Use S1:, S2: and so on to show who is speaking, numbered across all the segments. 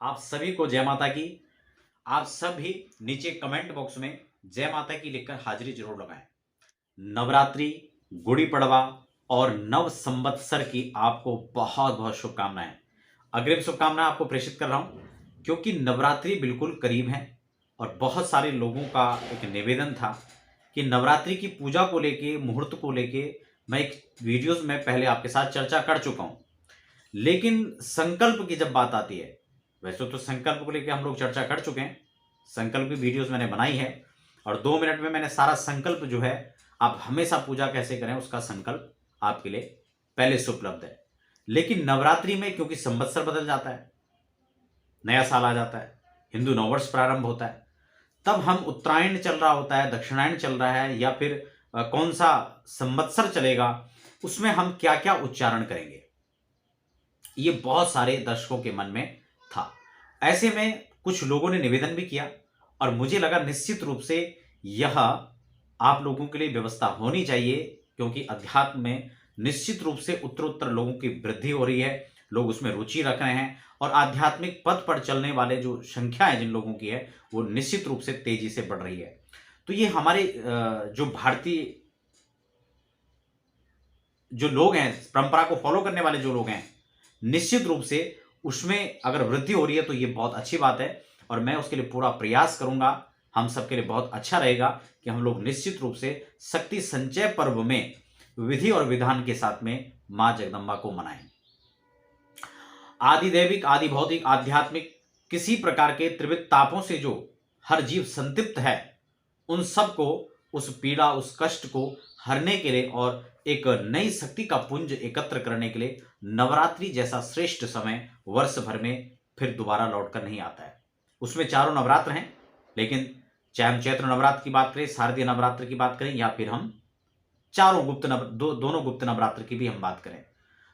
S1: आप सभी को जय माता की। आप सभी नीचे कमेंट बॉक्स में जय माता की लिखकर हाजिरी जरूर लगाएं। नवरात्रि, गुड़ी पड़वा और नव संवत्सर की आपको बहुत बहुत शुभकामनाएं। अग्रिम शुभकामनाएं आपको प्रेषित कर रहा हूं क्योंकि नवरात्रि बिल्कुल करीब है और बहुत सारे लोगों का एक निवेदन था कि नवरात्रि की पूजा को लेके, मुहूर्त को लेके मैं एक वीडियोस में पहले आपके साथ चर्चा कर चुका हूं, लेकिन संकल्प की जब बात आती है, वैसे तो संकल्प को लेकर हम लोग चर्चा कर चुके हैं, संकल्प की वीडियोस मैंने बनाई है और 2 मिनट में मैंने सारा संकल्प जो है आप हमेशा पूजा कैसे करें उसका संकल्प आपके लिए पहले से उपलब्ध है। लेकिन नवरात्रि में क्योंकि संवत्सर बदल जाता है, नया साल आ जाता है, हिंदू नववर्ष प्रारंभ होता है, तब हम उत्तरायण चल रहा होता है, दक्षिणायन चल रहा है या फिर कौन सा संवत्सर चलेगा, उसमें हम क्या क्या उच्चारण करेंगे, ये बहुत सारे दर्शकों के मन में था। ऐसे में कुछ लोगों ने निवेदन भी किया और मुझे लगा निश्चित रूप से यह आप लोगों के लिए व्यवस्था होनी चाहिए क्योंकि अध्यात्म में निश्चित रूप से उत्तरोत्तर लोगों की वृद्धि हो रही है, लोग उसमें रुचि रख रहे हैं और आध्यात्मिक पथ पर चलने वाले जो संख्या है जिन लोगों की है वो निश्चित रूप से तेजी से बढ़ रही है। तो ये हमारे जो भारतीय जो लोग हैं, परंपरा को फॉलो करने वाले जो लोग हैं, निश्चित रूप से उसमें अगर वृद्धि हो रही है तो ये बहुत अच्छी बात है और मैं उसके लिए पूरा प्रयास करूंगा। हम सबके लिए बहुत अच्छा रहेगा कि हम लोग निश्चित रूप से शक्ति संचय पर्व में विधि और विधान के साथ में मां जगदंबा को मनाएं। आदि दैविक, आदि भौतिक, आध्यात्मिक किसी प्रकार के त्रिविध तापों से जो हर जीव संतृप्त है, उन सबको उस पीड़ा, उस कष्ट को हरने के लिए और एक नई शक्ति का पुंज एकत्र करने के लिए नवरात्रि जैसा श्रेष्ठ समय वर्ष भर में फिर दोबारा लौटकर नहीं आता है। उसमें चारों नवरात्र हैं, लेकिन चाहे हम चैत्र नवरात्र की बात करें, शारदीय नवरात्र की बात करें या फिर हम चारों दोनों गुप्त नवरात्र की भी हम बात करें,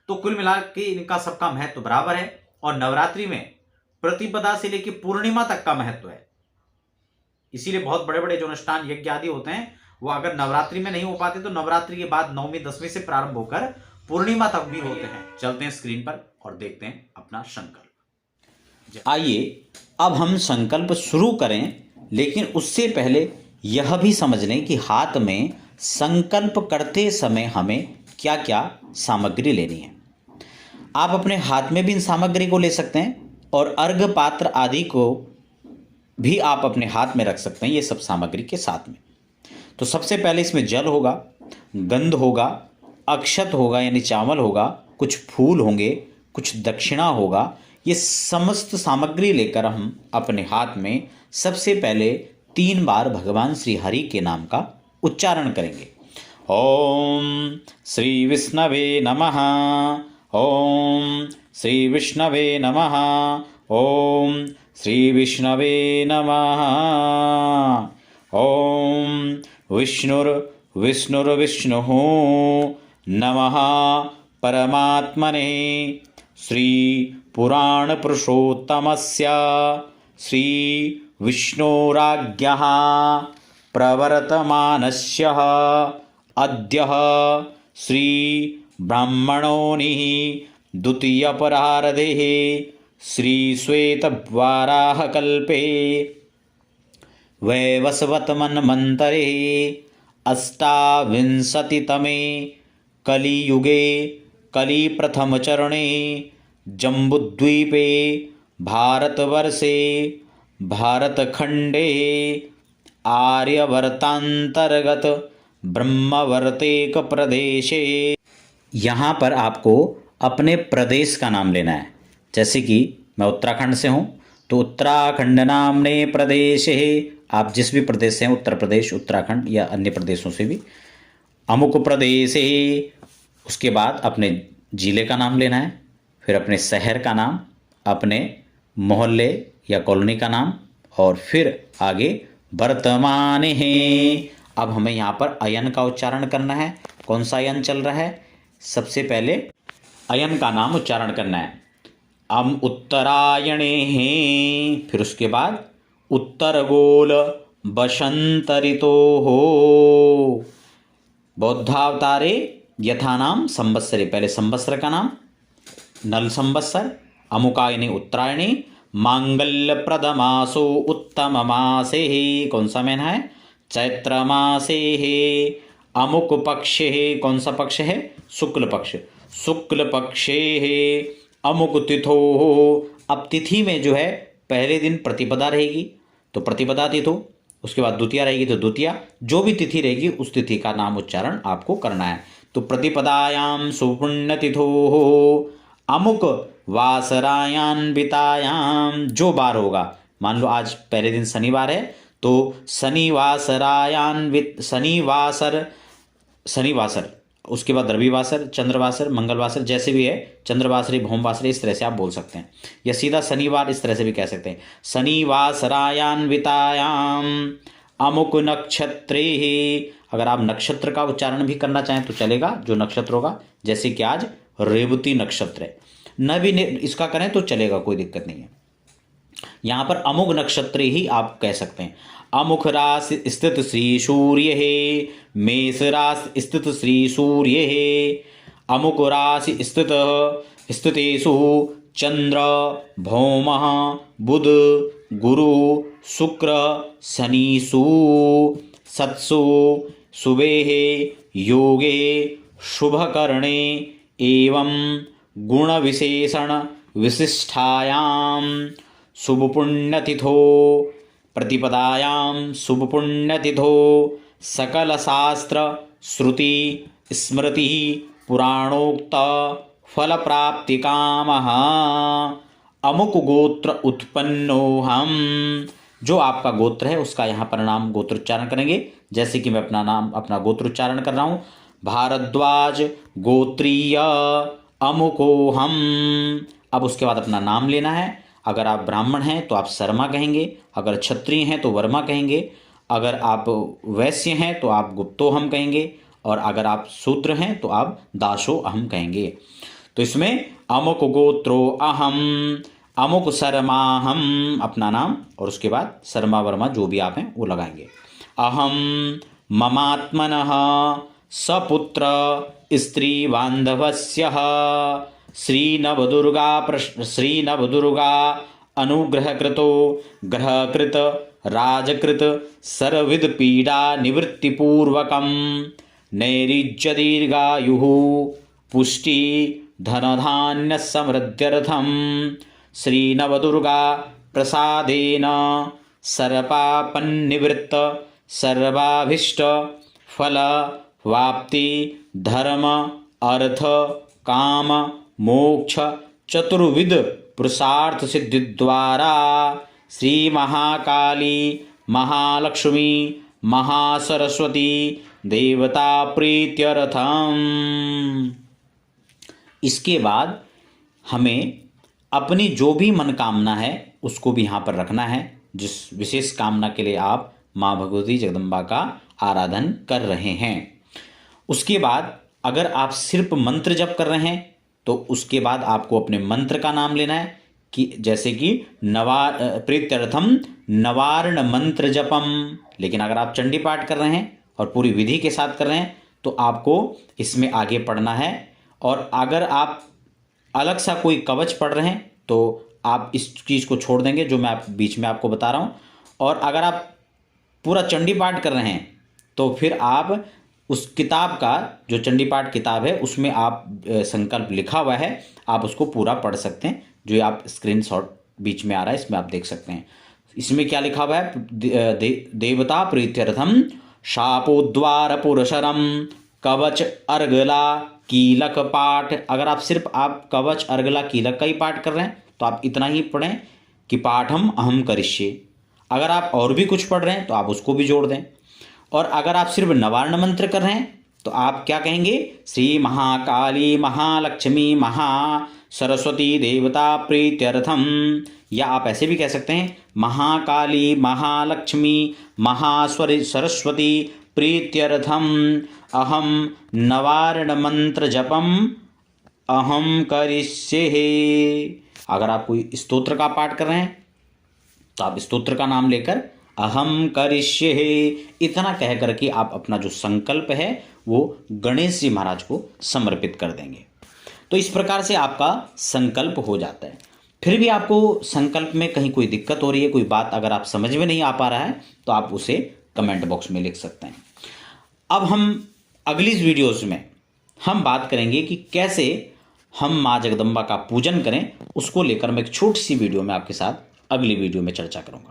S1: तो कुल मिला के इनका सबका महत्व बराबर है और नवरात्रि में प्रतिपदा से लेकर पूर्णिमा तक का महत्व है। इसीलिए बहुत बड़े बड़े जो अनुष्ठान यज्ञ आदि होते हैं वो अगर नवरात्रि में नहीं हो पाते तो नवरात्रि के बाद 9वीं 10वीं से प्रारंभ होकर पूर्णिमा तक भी होते हैं। चलते हैं स्क्रीन पर और देखते हैं अपना संकल्प।
S2: आइए अब हम संकल्प शुरू करें, लेकिन उससे पहले यह भी समझ लें कि हाथ में संकल्प करते समय हमें क्या क्या सामग्री लेनी है। आप अपने हाथ में भी इन सामग्री को ले सकते हैं और अर्घ पात्र आदि को भी आप अपने हाथ में रख सकते हैं, ये सब सामग्री के साथ में। तो सबसे पहले इसमें जल होगा, गंध होगा, अक्षत होगा यानी चावल होगा, कुछ फूल होंगे, कुछ दक्षिणा होगा। ये समस्त सामग्री लेकर हम अपने हाथ में सबसे पहले 3 बार भगवान श्री हरि के नाम का उच्चारण करेंगे। ओम श्री विष्णवे नमः, ओम श्री विष्णवे नमः, ओम श्री विष्णवे नमः, ओम विष्णुर्विष्णुर्विष्णुः नमः परमात्मने श्री पुराण पुरुषोत्तमस्य श्री विष्णुराज्ञः प्रवर्तमानस्य अद्यः श्री ब्राह्मणोनिः द्वितीयपरार्धे श्री श्वेतवाराहकल्पे वैवस्वतमन्वन्तरे अष्टाविंशतितमे कलियुगे कलिप्रथमचरणे जम्बुद्वीपे भारतवर्षे भारतखंडे आर्यवर्तांतर्गत ब्रह्मवर्तेक प्रदेशे। यहाँ पर आपको अपने प्रदेश का नाम लेना है। जैसे कि मैं उत्तराखंड से हूँ तो उत्तराखंड नामने प्रदेशे, आप जिस भी प्रदेश से हैं, उत्तर प्रदेश, उत्तराखंड या अन्य प्रदेशों से भी, अमुक प्रदेशे। उसके बाद अपने ज़िले का नाम लेना है, फिर अपने शहर का नाम, अपने मोहल्ले या कॉलोनी का नाम और फिर आगे वर्तमान है। अब हमें यहाँ पर अयन का उच्चारण करना है। कौन सा अयन चल रहा है? सबसे पहले अयन का नाम उच्चारण करना है। अम उत्तरायणे हैं, फिर उसके बाद उत्तर गोल बसंत ऋतो हो बौद्धावतारे यथा नाम संवत्सरे। पहले संवत्सर का नाम नल संवत्सर, अमुकायने उत्तरायणे, मांगल्य प्रदमासो उत्तम मासे, कौन सा महीना है? चैत्र मासे। अमुक पक्षे, कौन सा पक्ष है? शुक्ल पक्ष। शुक्ल पक्षे अमुक तिथो, अब तिथि में जो है पहले दिन प्रतिपदा रहेगी तो प्रतिपदा तिथो, उसके बाद द्वितीया रहेगी तो द्वितीया, जो भी तिथि रहेगी उस तिथि का नाम उच्चारण आपको करना है। तो प्रतिपदायाम सुपुण्य तिथो अमुक वासरायान्वितायाम, जो बार होगा, मान लो आज पहले दिन शनिवार है तो शनिवासर, उसके बाद रविवासर, चंद्रवासर, मंगलवासर, जैसे भी है, चंद्रवासरी, भौमवासरी, इस तरह से आप बोल सकते हैं, या सीधा शनिवार इस तरह से भी कह सकते हैं। शनिवासरायान्वितायाम अमुक नक्षत्रे, अगर आप नक्षत्र का उच्चारण भी करना चाहें तो चलेगा, जो नक्षत्र होगा, जैसे कि आज रेवती नक्षत्र है, न भी इसका करें तो चलेगा, कोई दिक्कत नहीं है। यहाँ पर अमुक नक्षत्र ही आप कह सकते हैं। अमुक राशि स्थित श्री सूर्य है, मेष राशि स्थित श्री सूर्य है, अमुक राशि स्थितेषु चंद्र भौमः बुध गुरु शुक्र शनिषु सत्सु शुभेः योगे शुभकरणे एवं गुण विशेषण विशिष्टायां शुभ पुण्यतिथो प्रतिपदायां शुभ पुण्यतिथो सकल शास्त्र श्रुति स्मृति पुराणोक्त फल प्राप्ति कामः अमुक गोत्र उत्पन्नो हम, जो आपका गोत्र है उसका यहाँ पर नाम गोत्रोच्चारण करेंगे, जैसे कि मैं अपना गोत्रोच्चारण कर रहा हूँ, भारद्वाज गोत्रीय अमुको हम। अब उसके बाद अपना नाम लेना है। अगर आप ब्राह्मण हैं तो आप शर्मा कहेंगे, अगर क्षत्रिय हैं तो वर्मा कहेंगे, अगर आप वैश्य हैं तो आप गुप्तोहम कहेंगे, और अगर आप शूद्र हैं तो आप दासो अहम कहेंगे। तो इसमें अमुक गोत्रो अहम, अमुक शर्मा हम, अपना नाम, और उसके बाद शर्मा वर्मा जो भी आप हैं वो लगाएंगे। अहम ममात्मनः सपुत्र स्त्री बांधवस्य श्रीनवदुर्गा अनुग्रहकृतो ग्रहकृत राजकृत सर्वविध पीडा निवृत्तिपूर्वकं नैरिज्य दीर्घायुः पुष्टि धनधान्य समृद्ध्यर्थं श्रीनवदुर्गा प्रसादेन सर्वपापन्निवृत्त सर्वाभीष्ट फल वाप्ति धर्म अर्थ काम मोक्ष चतुर्विध पुरुषार्थ सिद्धि द्वारा श्री महाकाली महालक्ष्मी महासरस्वती देवता प्रीत्यर्थम। इसके बाद हमें अपनी जो भी मनकामना है उसको भी यहाँ पर रखना है, जिस विशेष कामना के लिए आप माँ भगवती जगदम्बा का आराधन कर रहे हैं। उसके बाद अगर आप सिर्फ मंत्र जप कर रहे हैं तो उसके बाद आपको अपने मंत्र का नाम लेना है, कि जैसे कि प्रीत्यर्थम नवार्ण मंत्र जपम। लेकिन अगर आप चंडी पाठ कर रहे हैं और पूरी विधि के साथ कर रहे हैं तो आपको इसमें आगे पढ़ना है। और अगर आप अलग सा कोई कवच पढ़ रहे हैं तो आप इस चीज़ को छोड़ देंगे जो मैं बीच में आपको बता रहा हूँ। और अगर आप पूरा चंडी पाठ कर रहे हैं तो फिर आप उस किताब का, जो चंडी पाठ किताब है उसमें आप संकल्प लिखा हुआ है, आप उसको पूरा पढ़ सकते हैं, जो आप स्क्रीनशॉट बीच में आ रहा है इसमें आप देख सकते हैं। इसमें क्या लिखा हुआ है? देवता प्रीत्यर्थम शापोद्वार पुरुषरम कवच अर्गला कीलक पाठ। अगर आप सिर्फ आप कवच अर्गला कीलक का ही पाठ कर रहे हैं तो आप इतना ही पढ़ें कि पाठम अहम करिष्ये। अगर आप और भी कुछ पढ़ रहे हैं तो आप उसको भी जोड़ दें। और अगर आप सिर्फ नवार्ण मंत्र कर रहे हैं तो आप क्या कहेंगे? श्री महाकाली महालक्ष्मी महा सरस्वती देवता प्रीत्यर्थम, या आप ऐसे भी कह सकते हैं महाकाली महालक्ष्मी सरस्वती प्रीत्यर्थम अहम नवार्ण मंत्र जपम अहम करिष्ये। अगर आप कोई स्तोत्र का पाठ कर रहे हैं तो आप स्तोत्र का नाम लेकर अहम करिष्ये इतना कह करके आप अपना जो संकल्प है वो गणेश जी महाराज को समर्पित कर देंगे। तो इस प्रकार से आपका संकल्प हो जाता है। फिर भी आपको संकल्प में कहीं कोई दिक्कत हो रही है, कोई बात अगर आप समझ में नहीं आ पा रहा है, तो आप उसे कमेंट बॉक्स में लिख सकते हैं। अब हम अगली वीडियोस में हम बात करेंगे कि कैसे हम माँ जगदम्बा का पूजन करें। उसको लेकर मैं एक छोटी सी वीडियो में आपके साथ अगली वीडियो में चर्चा करूंगा।